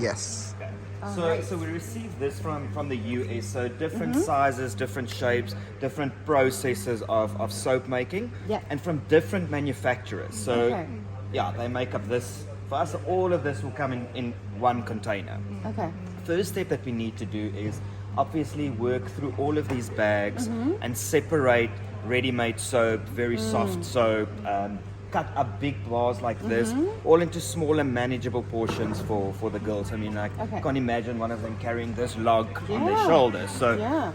Yes. Okay. Oh, So, nice. so we received this from the US. So different sizes, different shapes, different processes of soap making, Yeah. and from different manufacturers. So, Okay. yeah, they make up this. For us, all of this will come in one container. Okay. First step that we need to do is obviously work through all of these bags and separate ready-made soap, very soft soap, cut up big bars like this, all into smaller manageable portions for the girls. I mean, like, Okay. can't imagine one of them carrying this log on their Yeah. shoulders. So Yeah.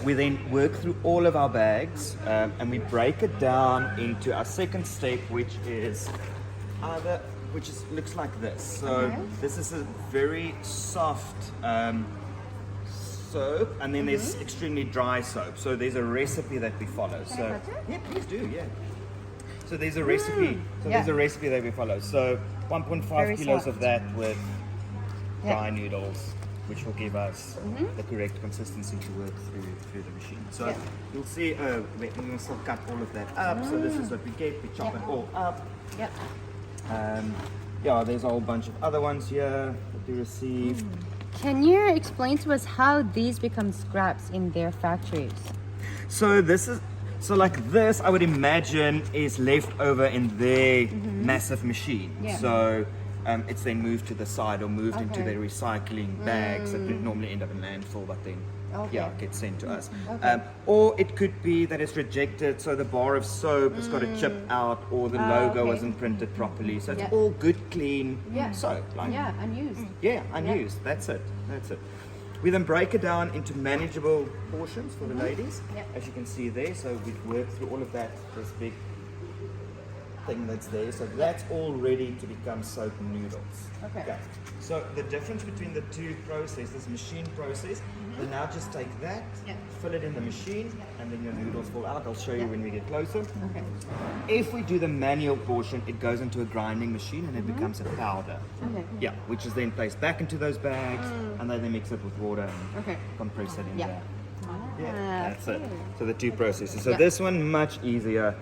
we then work through all of our bags and we break it down into our second step, which is looks like this. So Okay. this is a very soft soap, and then there's extremely dry soap. So there's a recipe that we follow. Can I So touch it? yeah, please do. Yeah. So there's a recipe. So Yeah. there's a recipe that we follow. So 1.5 Very kilos soft. of that with Yeah. dry noodles, which will give us the correct consistency to work through the machine. So Yeah. you'll see we're going to still cut all of that up. So this is what we get. We chop Yeah. it all up. Yep. Yeah, there's a whole bunch of other ones here that we received. Can you explain to us how these become scraps in their factories? So like this, I would imagine, is left over in their massive machine. Yeah. So it's then moved to the side or moved into Okay. their recycling bags that would normally end up in landfill, but then Okay. yeah, gets sent to us. Okay. Or it could be that it's rejected, so the bar of soap has got a chip out, or the logo okay. wasn't printed properly. So it's Yeah. all good, clean Yeah. soap. Like, Yeah, unused. yeah, unused. That's it. That's it. We then break it down into manageable portions for the ladies, Yep. as you can see there. So we've worked through all of that, this big thing that's there. So that's all ready to become soap noodles. Okay. So the difference between the two processes, machine process, we now just take that, Yeah. fill it in the machine, and then your noodles fall out. I'll show you Yeah. when we get closer. Okay. If we do the manual portion, it goes into a grinding machine and it becomes a powder. Okay. Yeah, which is then placed back into those bags, and they then mix it with water and Okay. compress it in Yeah. there. Yeah, Ah, that's it. okay. So the two processes. So Yeah. this one much easier.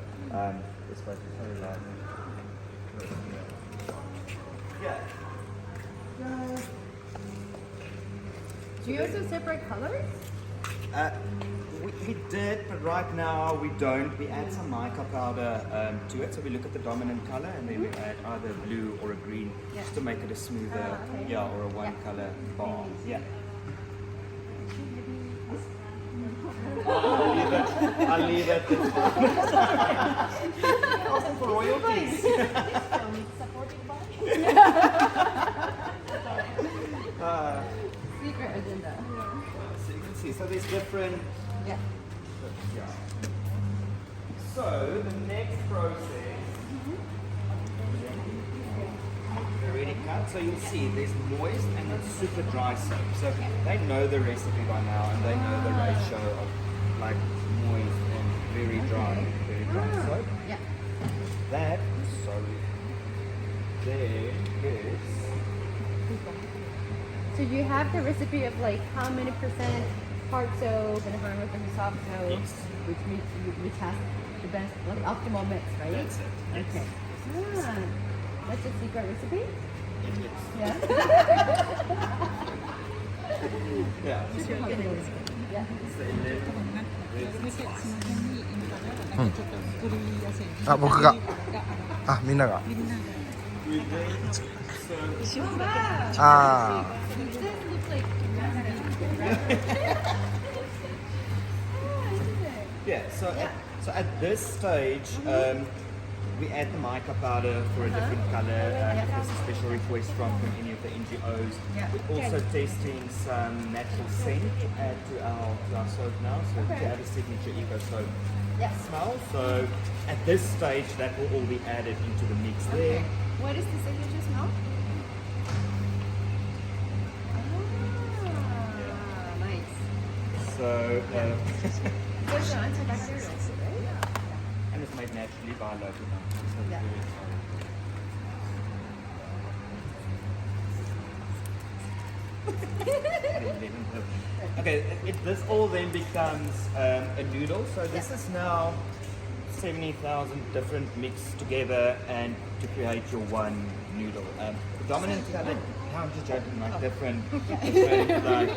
This one, sorry, like, yeah. Do you also separate colors? We did, but right now we don't. We add some mica powder to it. So we look at the dominant color and then we add either a blue or a green Yeah. just to make it a smoother, Okay. yeah, or a one color bar. Yeah. I'll leave it. It's fine. Also for royalties. Secret agenda. So you can see, so there's different. Yeah. Yeah. So the next process, already cut. So you'll see there's moist and then super dry soap. So they know the recipe by now and they know the ratio of like moist and very dry soap. Yeah. That there is. So you have the recipe of like how many percent hard soap and how much soft soap, Yes. which has the best, like optimal mix, right? That's it. Yes. Okay. Ah, that's a secret recipe. It is. Yeah. Yeah. Yeah. So あ、僕が。あ、みんなが。あ It does look like yeah, so at this stage, we add the mica powder for a different color. If there's a special request from any of the NGOs. Yeah. We're also testing some natural scent to add to our soap now, so to add a signature eco soap Yeah. smell. So at this stage, that will all be added into the mix there. Okay. What is the signature smell? Ah, nice. So There's an antibacterial, right? and it's made naturally by local companies. So Yeah. very exciting. Okay, this all then becomes a noodle. So this is now 70,000 different mixed together and to create your one noodle. The dominant color, I'm just joking, like different like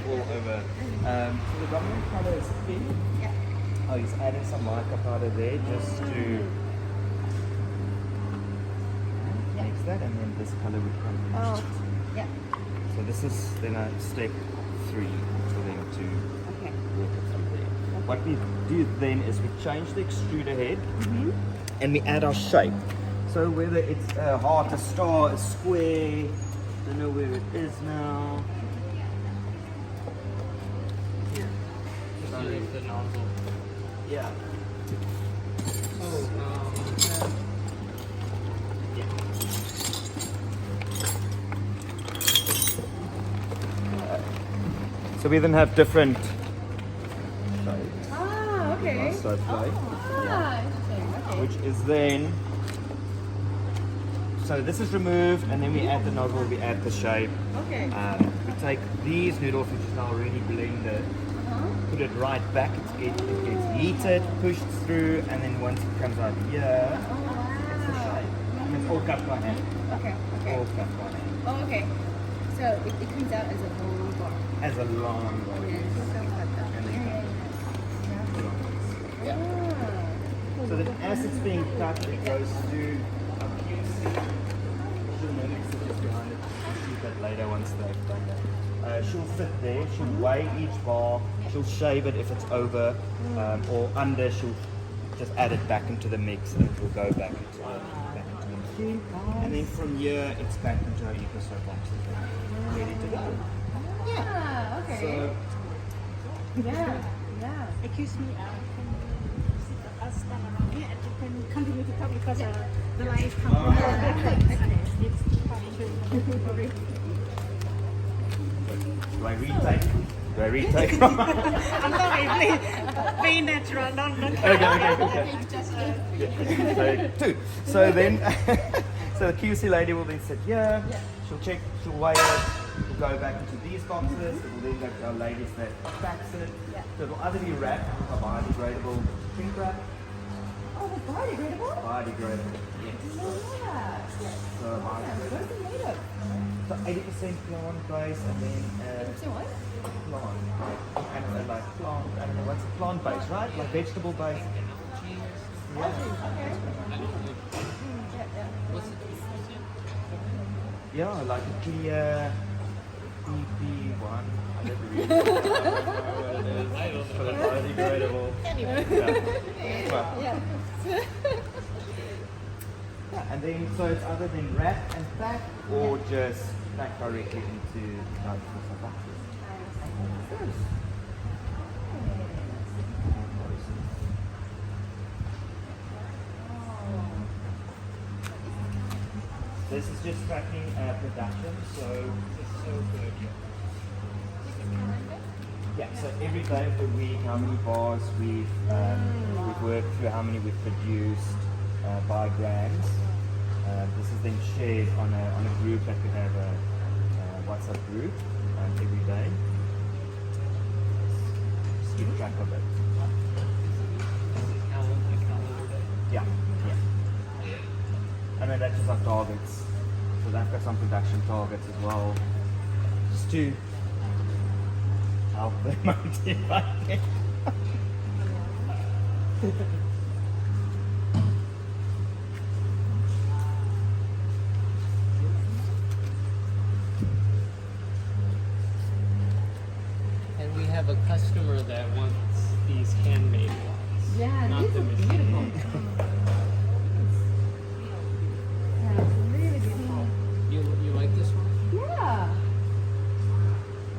all over. So the dominant color is pink. Yeah. Oh, he's adding some mica powder there just to mix that, and then this color would come in. Oh, yeah. So this is then a step 3 for them to Okay. work it from there. What we do then is we change the extruder head and we add our shape. So whether it's a heart, a star, a square, don't know where it is now. Here. The nozzle. Yeah. Yeah. So we then have different shapes. Ah, okay. So it's like, Ah, interesting. Okay. which is then, so this is removed and then we add the nozzle, we add the shape. Okay. We take these noodles, which is now already blended, put it right back, it gets heated, pushed through, and then once it comes out here, it's the shape. And it's all cut by hand. Okay. Okay. All cut by hand. Oh, okay. So it comes out as a long bar. As a long bar. And it's so cut that. And then cut. Yeah. Ah. So that as it's being cut, it goes through a QC. She'll know next to just behind it. We'll shoot that later once they've done that. She'll sit there, she'll weigh each bar, she'll shave it if it's over, or under, she'll just add it back into the mix and it will go back into the machine. And then from here, it's back into our EcoSo boxes and ready to go. Yeah. Okay. So, Yeah. Yeah. Excuse me, can you us stand around here and you can continue to talk because the light comes from the back. do I retake? Do I retake? I'm sorry, please. Be natural, don't Okay. So, 2. So then, so the QC lady will then sit here, she'll check, she'll weigh it, she'll go back into these boxes, it will then go to our ladies that packs it. So it'll either be wrapped with a biodegradable shrink wrap. Oh, the biodegradable? Biodegradable, yes. Yeah. So What is it made of? So 80% plant based and then So what? plant, like plant, I don't know, what's it? Plant based, right? Like vegetable based. Yeah. Okay. Yeah, like the PP1. I never really know what it is. For the biodegradable. Anyway. Yeah. Well, Yeah. yeah, and then so it's either then wrapped and packed or just packed directly into the boxes. This is just tracking production, so good. Yeah, so every day of the week, how many bars we've worked through, how many we've produced by grams. This is then shared on a group that we have a WhatsApp group every day. Just keep track of it. Yeah. And then that's just our targets. So they've got some production targets as well. Just to help them motivate them. And we have a customer that wants these handmade ones. Yeah, Not these the are machine. beautiful. Yeah, it's really beautiful. You like this one? Yeah.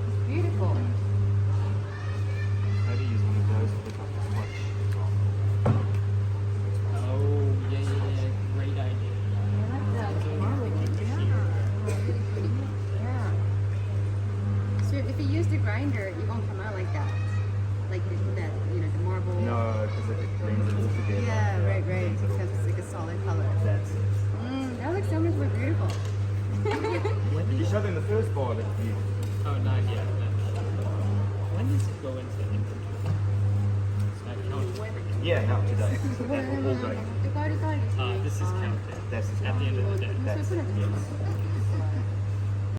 It's beautiful. Maybe use one of those for the watch. Oh, yeah. Great idea. I like that marble. Yeah. So if you use the grinder, it won't come out like that. Like that, the marble. No, because it blends it all together. Yeah, right. Blends it all Because it's like a solid color. That's it. That looks so much more beautiful. Did you show them the first bar that you... Oh, not yet. When does it go into inventory? It's not counted. Yeah, no, today. All going. This is counted That's at the end of the day. That's, yeah.